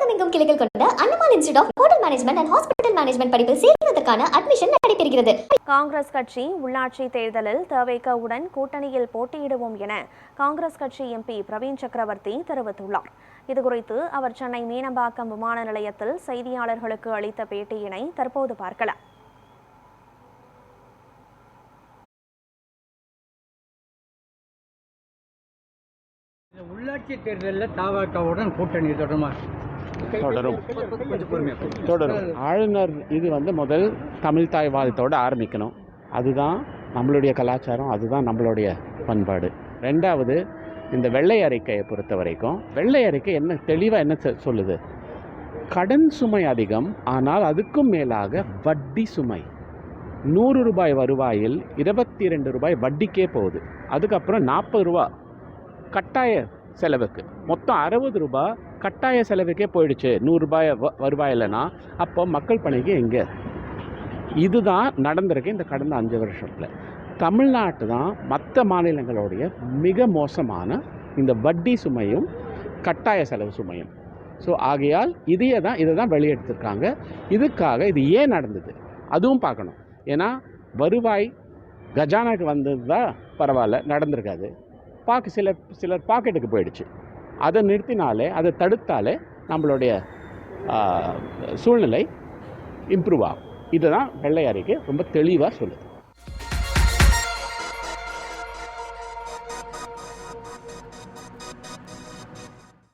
தமிழகமெங்கும் கிளைகள் கொண்ட அண்ணமால் institute of hotel management and hospital management படிப்பில் சேர்வதற்கான அட்மிஷன் நடைபெறுகிறது. காங்கிரஸ் கட்சி உள்ளாட்சி தேர்தலில் தவேகவுடன் கூட்டணியில் போட்டியிடுவோம் என காங்கிரஸ் கட்சி எம்பி பிரவீன் சக்கரவர்த்தி தெரிவித்துள்ளார். இதுகுறித்து அவர் சென்னை மீனம்பாக்கம் விமான நிலையத்தில் செய்தியாளர்களுக்கு அளித்த பேட்டியினை தற்போது பார்க்கலாம். உள்ளாட்சி தேர்தலில் தவேகவுடன் கூட்டணி தொடரும். ஆளுநர் இது முதல் தமிழ் தாய் வாழ்த்தோடு ஆரம்பிக்கணும். அதுதான் நம்மளுடைய கலாச்சாரம், அதுதான் நம்மளுடைய பண்பாடு. ரெண்டாவது, இந்த வெள்ளை அறிக்கையை பொறுத்த வரைக்கும் வெள்ளை அறிக்கை என்ன தெளிவாக என்ன சொல்லுது? கடன் சுமை அதிகம், ஆனால் அதுக்கும் மேலாக வட்டி சுமை. 100 ரூபாய் வருவாயில் 22 ரூபாய் வட்டிக்கே போகுது. அதுக்கப்புறம் 40 ரூபா கட்டாய செலவுக்கு, மொத்தம் 60 ரூபாய் கட்டாய செலவுக்கே போயிடுச்சு 100 ரூபாய் வருவாய் இல்லைன்னா. அப்போ மக்கள் பணிக்கு எங்கே? இதுதான் நடந்திருக்கு இந்த கடந்த 5 வருஷத்தில். தமிழ்நாட்டு தான் மற்ற மாநிலங்களுடைய மிக மோசமான இந்த வட்டி சுமையும் கட்டாய செலவு சுமையும். ஸோ ஆகையால் இதை தான் வெளியெடுத்திருக்காங்க. இதுக்காக இது ஏன் நடந்தது அதுவும் பார்க்கணும். ஏன்னா வருவாய் கஜானாக்கு வந்தது தான் பரவாயில்ல, நடந்திருக்காது. சிலர் பாக்கெட்டுக்கு போயிடுச்சு. அதை நிறுத்தினாலே, அதை தடுத்தாலே நம்மளுடைய சூழ்நிலை இம்ப்ரூவ் ஆகும். இதுதான் வெள்ளை அறிக்கை ரொம்ப தெளிவாக சொல்லுது.